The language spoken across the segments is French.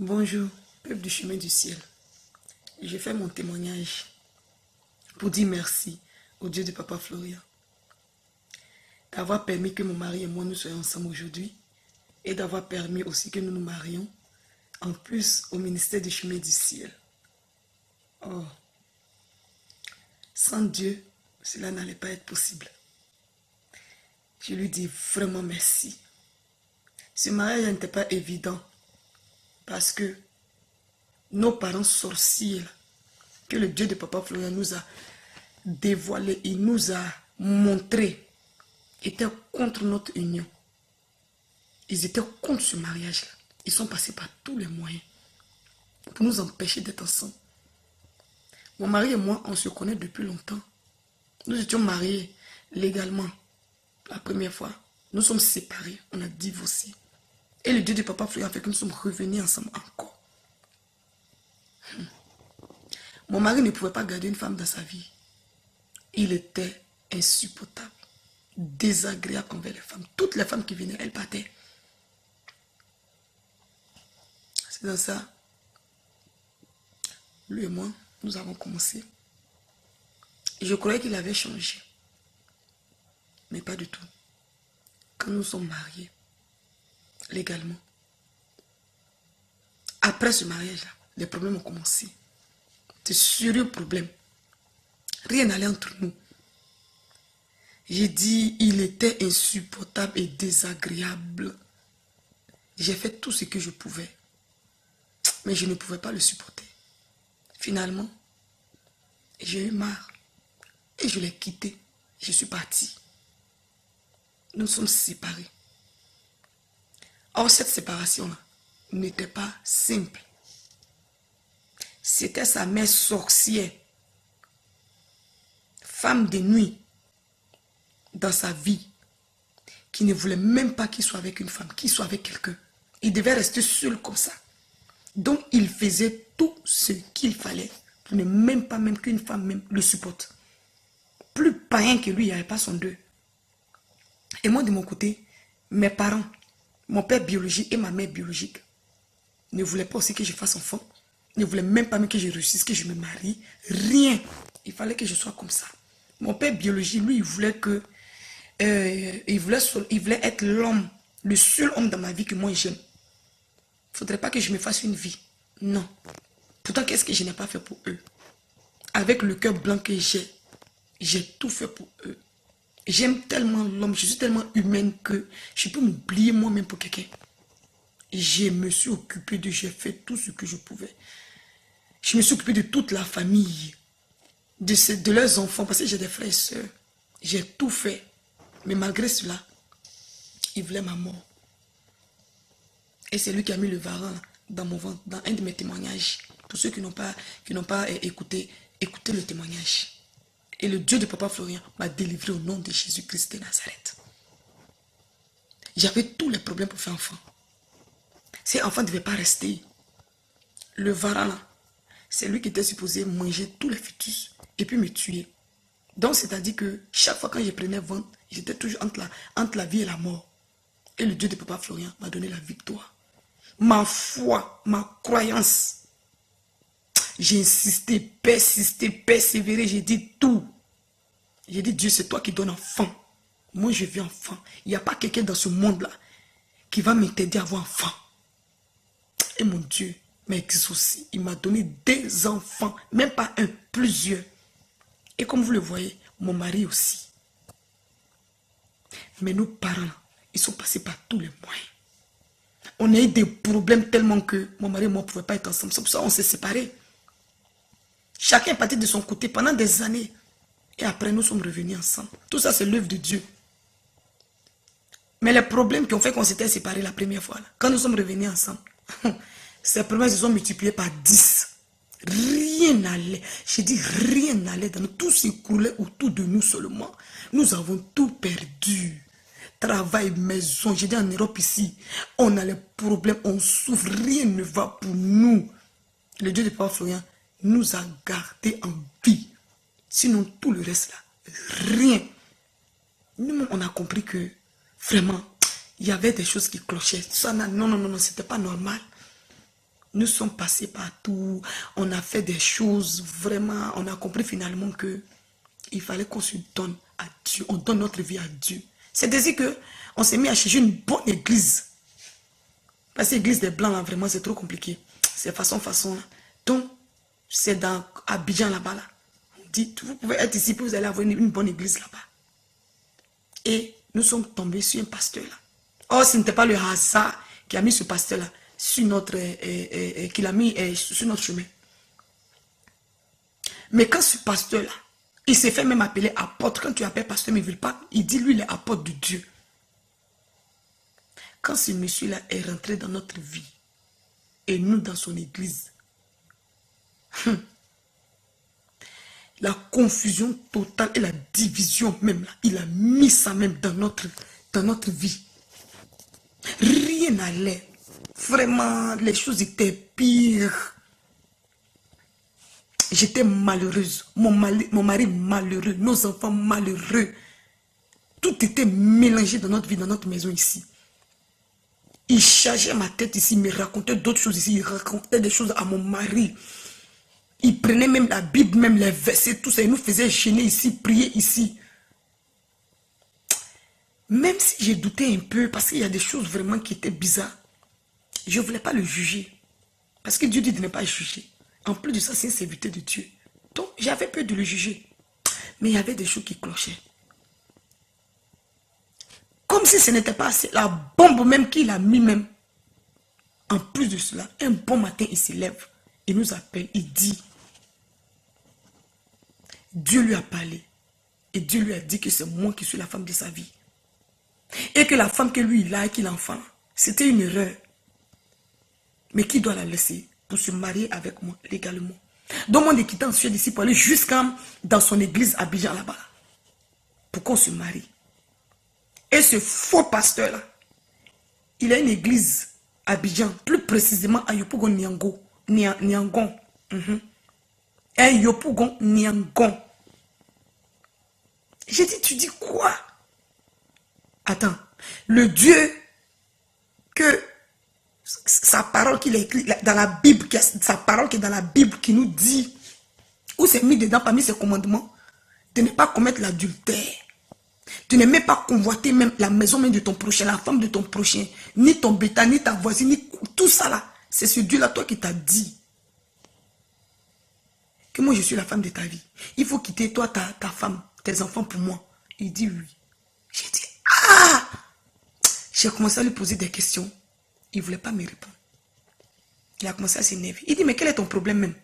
Bonjour, peuple du chemin du ciel. Je fais mon témoignage pour dire merci au Dieu de Papa Florian d'avoir permis que mon mari et moi nous soyons ensemble aujourd'hui et d'avoir permis aussi que nous nous marions en plus au ministère du chemin du ciel. Oh, sans Dieu, cela n'allait pas être possible. Je lui dis vraiment merci. Ce mariage n'était pas évident parce que nos parents sorciers, que le Dieu de Papa Florian nous a dévoilé, il nous a montré, étaient contre notre union. Ils étaient contre ce mariage-là. Ils sont passés par tous les moyens pour nous empêcher d'être ensemble. Mon mari et moi, on se connaît depuis longtemps. Nous étions mariés légalement la première fois. Nous sommes séparés, on a divorcé. Et le Dieu de Papa Florian a fait que nous sommes revenus ensemble encore. Mon mari ne pouvait pas garder une femme dans sa vie. Il était insupportable, désagréable envers les femmes. Toutes les femmes qui venaient, elles partaient. C'est dans ça, lui et moi, nous avons commencé. Et je croyais qu'il avait changé. Mais pas du tout. Quand nous sommes mariés, légalement, après ce mariage-là, les problèmes ont commencé. De sérieux problèmes. Rien n'allait entre nous. J'ai dit, il était insupportable et désagréable. J'ai fait tout ce que je pouvais. Mais je ne pouvais pas le supporter. Finalement, j'ai eu marre. Et je l'ai quitté. Je suis partie. Nous sommes séparés. Or, cette séparation-là n'était pas simple. C'était sa mère sorcière, femme de nuit, dans sa vie, qui ne voulait même pas qu'il soit avec une femme, qu'il soit avec quelqu'un. Il devait rester seul comme ça. Donc, il faisait tout ce qu'il fallait pour ne même pas même qu'une femme même le supporte. Plus païen que lui, il n'y avait pas son deux. Et moi, de mon côté, mes parents, mon père biologique et ma mère biologique, ne voulaient pas aussi que je fasse enfant. Ne voulaient même pas même que je réussisse, que je me marie. Rien. Il fallait que je sois comme ça. Mon père biologique, lui, il voulait que... il voulait être l'homme, le seul homme dans ma vie que moi j'aime. Il ne faudrait pas que je me fasse une vie. Non. Pourtant, qu'est-ce que je n'ai pas fait pour eux? Avec le cœur blanc que j'ai tout fait pour eux. J'aime tellement l'homme, je suis tellement humaine que je peux m'oublier moi-même pour quelqu'un. Je me suis occupée de, j'ai fait tout ce que je pouvais. Je me suis occupée de toute la famille, de leurs enfants, parce que j'ai des frères et sœurs. J'ai tout fait. Mais malgré cela, il voulait ma mort. Et c'est lui qui a mis le varan dans mon ventre, dans un de mes témoignages. Pour ceux qui n'ont pas écouté le témoignage. Et le Dieu de Papa Florian m'a délivré au nom de Jésus-Christ de Nazareth. J'avais tous les problèmes pour faire enfant. Ces enfants ne devaient pas rester. Le varan là, c'est lui qui était supposé manger tous les fœtus et puis me tuer. Donc c'est-à-dire que chaque fois quand je prenais ventre, j'étais toujours entre la vie et la mort. Et le Dieu de Papa Florian m'a donné la victoire. Ma foi, ma croyance. J'ai insisté, persisté, persévéré, j'ai dit tout. J'ai dit, Dieu, c'est toi qui donnes enfant. Moi, je veux enfant. Il n'y a pas quelqu'un dans ce monde-là qui va m'interdire d'avoir enfant. Et mon Dieu m'a exaucé. Il m'a donné des enfants, même pas un, plusieurs. Et comme vous le voyez, mon mari aussi. Mais nos parents, ils sont passés par tous les moyens. On a eu des problèmes tellement que mon mari et moi ne pouvions pas être ensemble. C'est pour ça qu'on s'est séparés. Chacun est parti de son côté pendant des années. Et après, nous sommes revenus ensemble. Tout ça, c'est l'œuvre de Dieu. Mais les problèmes qui ont fait qu'on s'était séparés la première fois, là, quand nous sommes revenus ensemble, ces problèmes se sont multipliés par 10. Rien n'allait. J'ai dit rien n'allait dans nous. Tout s'écoulait autour de nous seulement. Nous avons tout perdu. Travail, maison. J'ai dit en Europe ici, on a les problèmes, on souffre. Rien ne va pour nous. Le Dieu de Papa Florian nous a gardés en vie. Sinon, tout le reste là, rien. Nous, on a compris que vraiment, il y avait des choses qui clochaient. Ça, non, c'était pas normal. Nous sommes passés partout. On a fait des choses vraiment. On a compris finalement que il fallait qu'on se donne à Dieu. On donne notre vie à Dieu. C'est-à-dire que on s'est mis à chercher une bonne église. Parce que l'église des Blancs, là, vraiment, c'est trop compliqué. C'est façon. Là. Donc, c'est dans Abidjan, là-bas. Là. On dit, vous pouvez être ici, puis vous allez avoir une bonne église là-bas. Et nous sommes tombés sur un pasteur là. Oh, ce n'était pas le hasard qui a mis ce pasteur là sur notre, qui l'a mis sur notre chemin. Mais quand ce pasteur là, il s'est fait même appeler apôtre. Quand tu appelles pasteur, mais il ne veut pas, il dit lui, il est apôtre de Dieu. Quand ce monsieur-là est rentré dans notre vie, et nous dans son église, la confusion totale et la division même, là, il a mis ça même dans notre vie. Rien n'allait. Vraiment, les choses étaient pires. J'étais malheureuse. Mon mari malheureux. Nos enfants malheureux. Tout était mélangé dans notre vie, dans notre maison ici. Il chargeait ma tête ici, il me racontait d'autres choses ici. Il racontait des choses à mon mari. Il prenait même la Bible, même les versets, tout ça. Il nous faisait gêner ici, prier ici. Même si j'ai douté un peu, parce qu'il y a des choses vraiment qui étaient bizarres, je ne voulais pas le juger. Parce que Dieu dit de ne pas juger. En plus de ça, c'est une serviteur de Dieu. Donc, j'avais peur de le juger. Mais il y avait des choses qui clochaient. Comme si ce n'était pas assez. La bombe même qu'il a mis même. En plus de cela, un bon matin, il se lève. Il nous appelle. Il dit. Dieu lui a parlé. Et Dieu lui a dit que c'est moi qui suis la femme de sa vie. Et que la femme que lui, il a et qu'il enfant, c'était une erreur. Mais qui doit la laisser pour se marier avec moi légalement. Donc, on est quitté en Suède ici pour aller jusqu'à dans son église à Abidjan là-bas. Pour qu'on se marie. Et ce faux pasteur-là, il a une église à Abidjan, plus précisément à Yopougon Niangon. À Yopougon Niangon. J'ai dit, tu dis quoi? Attends, le Dieu que sa parole qu'il a écrite dans la Bible, sa parole qui est dans la Bible qui nous dit, où c'est mis dedans parmi ses commandements, de ne pas commettre l'adultère. Tu ne mets pas convoiter même la maison même de ton prochain, la femme de ton prochain, ni ton bétail, ni ta voisine, ni tout ça là. C'est ce Dieu là, toi qui t'a dit que moi je suis la femme de ta vie. Il faut quitter toi, ta femme, tes enfants pour moi. Il dit oui. J'ai dit, ah! J'ai commencé à lui poser des questions. Il ne voulait pas me répondre. Il a commencé à s'énerver. Il dit, mais quel est ton problème même?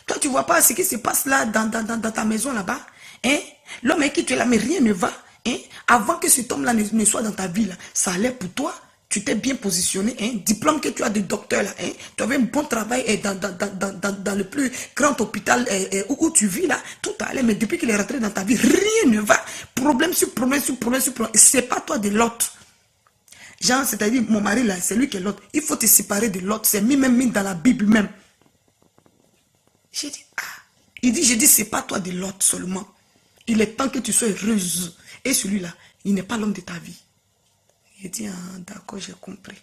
Toi, tu ne vois pas ce qui se passe là dans ta maison là-bas? Hein? L'homme avec qui tu es là, mais rien ne va. Hein? Avant que cet homme-là ne soit dans ta vie, là, ça allait pour toi. Tu t'es bien positionné. Hein? Diplôme que tu as de docteur, là, hein? Tu avais un bon travail dans le plus grand hôpital où tu vis, là. Tout allait, mais depuis qu'il est rentré dans ta vie, rien ne va. Problème sur problème sur problème sur problème. Ce n'est pas toi de l'autre. Genre, c'est-à-dire, mon mari, là, c'est lui qui est l'autre. Il faut te séparer de l'autre. C'est même mis dans la Bible même. J'ai dit, ah. Il dit, j'ai dit, c'est pas toi de l'autre seulement. Il est temps que tu sois heureuse. Et celui-là, il n'est pas l'homme de ta vie. J'ai dit, ah, d'accord, j'ai compris.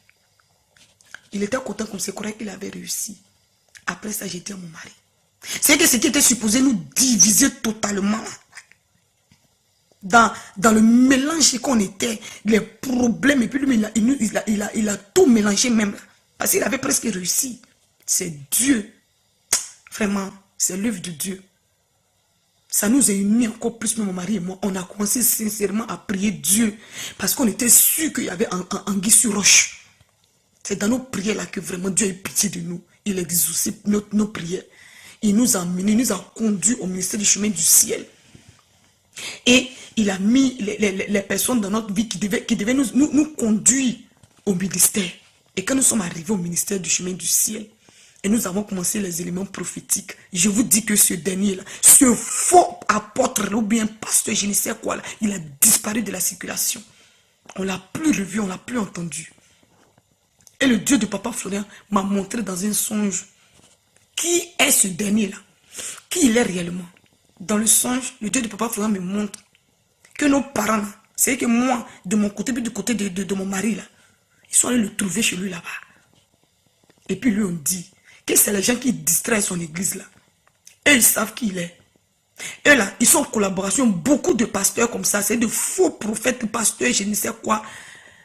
Il était content comme c'est croyait qu'il avait réussi. Après ça, j'ai dit à mon mari. C'est que ce qui était supposé nous diviser totalement. Dans le mélange qu'on était, les problèmes, et puis lui, il a tout mélangé même. Parce qu'il avait presque réussi. C'est Dieu. Vraiment, c'est l'œuvre de Dieu. Ça nous a unis encore plus, mon mari et moi. On a commencé sincèrement à prier Dieu. Parce qu'on était sûr qu'il y avait un anguille sur roche. C'est dans nos prières là que vraiment Dieu a eu pitié de nous. Il a exaucé nos prières. Il nous a menés, il nous a conduits au ministère du chemin du ciel. Et il a mis les personnes dans notre vie qui devaient nous conduire au ministère. Et quand nous sommes arrivés au ministère du chemin du ciel, et nous avons commencé les éléments prophétiques, je vous dis que ce dernier-là, ce faux apôtre ou bien pasteur, je ne sais quoi, là, il a disparu de la circulation. On ne l'a plus revu, on ne l'a plus entendu. Et le Dieu de Papa Florian m'a montré dans un songe qui est ce dernier-là, qui il est réellement. Dans le songe, le Dieu de Papa Florian me montre que nos parents, c'est que moi, de mon côté, puis du côté de mon mari, là, ils sont allés le trouver chez lui là-bas. Et puis lui, on dit que c'est les gens qui distraient son église là. Et ils savent qui il est. Et là, ils sont en collaboration. Beaucoup de pasteurs comme ça, c'est de faux prophètes, pasteurs, je ne sais quoi,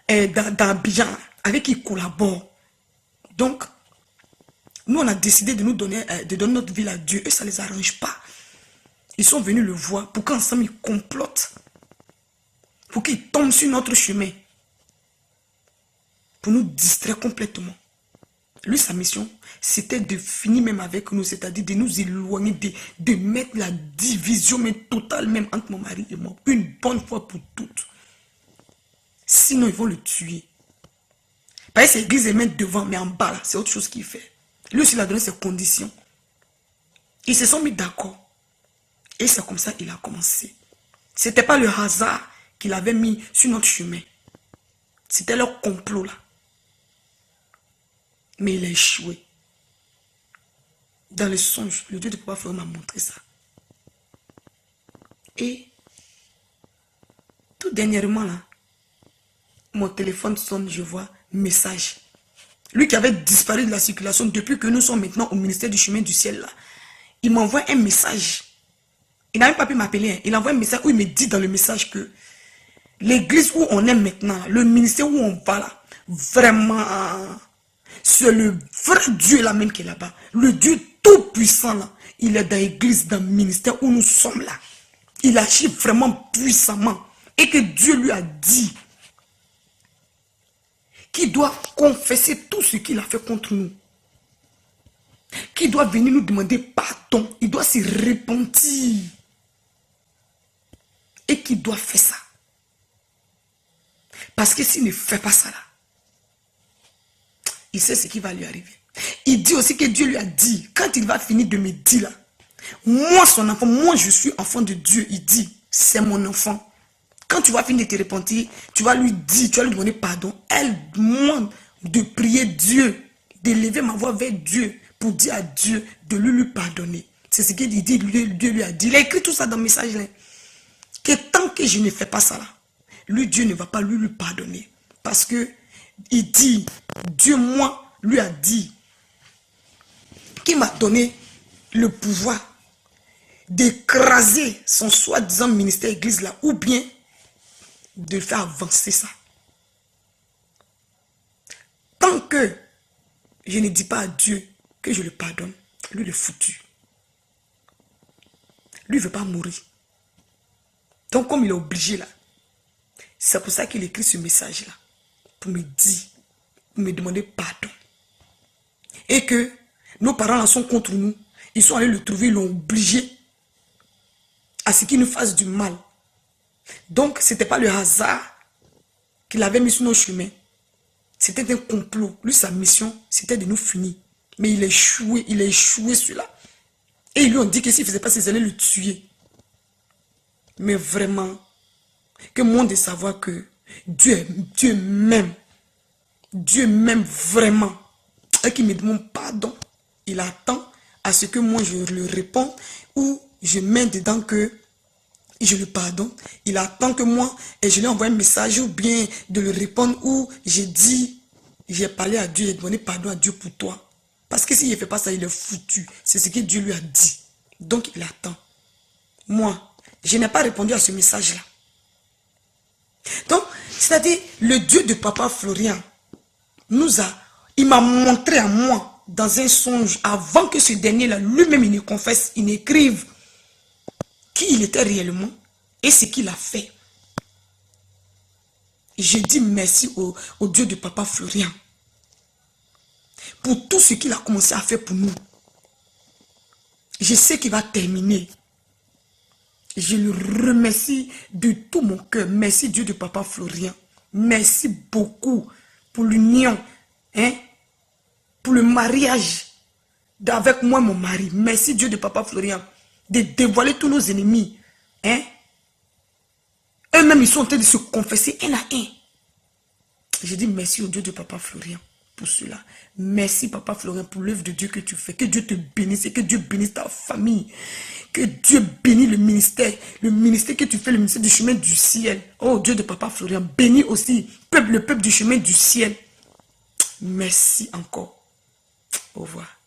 dans Abidjan, avec qui ils collaborent. Donc, nous, on a décidé de nous donner, de donner notre vie à Dieu. Et ça ne les arrange pas. Ils sont venus le voir pour qu'ensemble ils complotent. Pour qu'ils tombent sur notre chemin. Pour nous distraire complètement. Lui, sa mission, c'était de finir même avec nous, c'est-à-dire de nous éloigner, de mettre la division mais totale même entre mon mari et moi. Une bonne fois pour toutes. Sinon, ils vont le tuer. Parce que l'église est même devant, mais en bas, c'est autre chose qu'il fait. Lui aussi, il a donné ses conditions. Ils se sont mis d'accord. Et c'est comme ça qu'il a commencé. Ce n'était pas le hasard qu'il avait mis sur notre chemin. C'était leur complot là. Mais il a échoué. Dans le songe, le Dieu de Papa Florent m'a montré ça. Et tout dernièrement là, mon téléphone sonne, je vois message. Lui qui avait disparu de la circulation depuis que nous sommes maintenant au ministère du chemin du ciel là. Il m'envoie un message. Il n'a même pas pu m'appeler. Hein. Il envoie un message où il me dit dans le message que l'église où on est maintenant, le ministère où on va là, vraiment, c'est le vrai Dieu là même qui est là-bas. Le Dieu tout puissant là. Il est dans l'église, dans le ministère où nous sommes là. Il agit vraiment puissamment. Et que Dieu lui a dit qu'il doit confesser tout ce qu'il a fait contre nous. Qu'il doit venir nous demander pardon. Il doit se repentir. Et qu'il doit faire ça. Parce que s'il ne fait pas ça là, il sait ce qui va lui arriver. Il dit aussi que Dieu lui a dit, quand il va finir de me dire là, moi son enfant, moi je suis enfant de Dieu, il dit, c'est mon enfant. Quand tu vas finir de te repentir, tu vas lui dire, tu vas lui demander pardon. Aide-moi de prier Dieu, d'élever ma voix vers Dieu, pour dire à Dieu de lui pardonner. C'est ce qu'il dit, Dieu lui a dit. Il a écrit tout ça dans le message là. Que tant que je ne fais pas ça là, lui Dieu ne va pas lui pardonner. Parce que il dit, Dieu moi lui a dit, qui m'a donné le pouvoir d'écraser son soi-disant ministère église là, ou bien de faire avancer ça. Tant que je ne dis pas à Dieu que je le pardonne, lui le foutu. Lui ne veut pas mourir. Donc comme il est obligé là, c'est pour ça qu'il écrit ce message là, pour me dire, pour me demander pardon. Et que nos parents là sont contre nous, ils sont allés le trouver, ils l'ont obligé à ce qu'il nous fasse du mal. Donc ce n'était pas le hasard qu'il avait mis sur nos chemins. C'était un complot. Lui, sa mission, c'était de nous finir. Mais il a échoué celui-là. Et ils lui ont dit que s'il ne faisait pas ça, ils allaient le tuer. Mais vraiment, que monde de savoir que Dieu m'aime vraiment. Et qu'il me demande pardon. Il attend à ce que moi je le réponde ou je mets dedans que je le pardonne. Il attend que moi, et je lui envoie un message ou bien de le répondre ou j'ai dit, j'ai parlé à Dieu, j'ai demandé pardon à Dieu pour toi. Parce que s'il ne fait pas ça, il est foutu. C'est ce que Dieu lui a dit. Donc il attend. Moi, je n'ai pas répondu à ce message-là. Donc, c'est-à-dire, le Dieu de Papa Florian il m'a montré à moi, dans un songe, avant que ce dernier-là, lui-même, il ne confesse, il n'écrive qui il était réellement et ce qu'il a fait. Je dis merci au Dieu de Papa Florian pour tout ce qu'il a commencé à faire pour nous. Je sais qu'il va terminer. Je le remercie de tout mon cœur. Merci Dieu de Papa Florian. Merci beaucoup pour l'union, hein, pour le mariage avec moi mon mari. Merci Dieu de Papa Florian de dévoiler tous nos ennemis. Hein? Eux-mêmes, ils sont en train de se confesser un à un. Je dis merci au Dieu de Papa Florian pour cela. Merci Papa Florian pour l'œuvre de Dieu que tu fais. Que Dieu te bénisse et que Dieu bénisse ta famille. Que Dieu bénisse le ministère que tu fais, le ministère du chemin du ciel. Oh Dieu de Papa Florian, bénis aussi le peuple du chemin du ciel. Merci encore. Au revoir.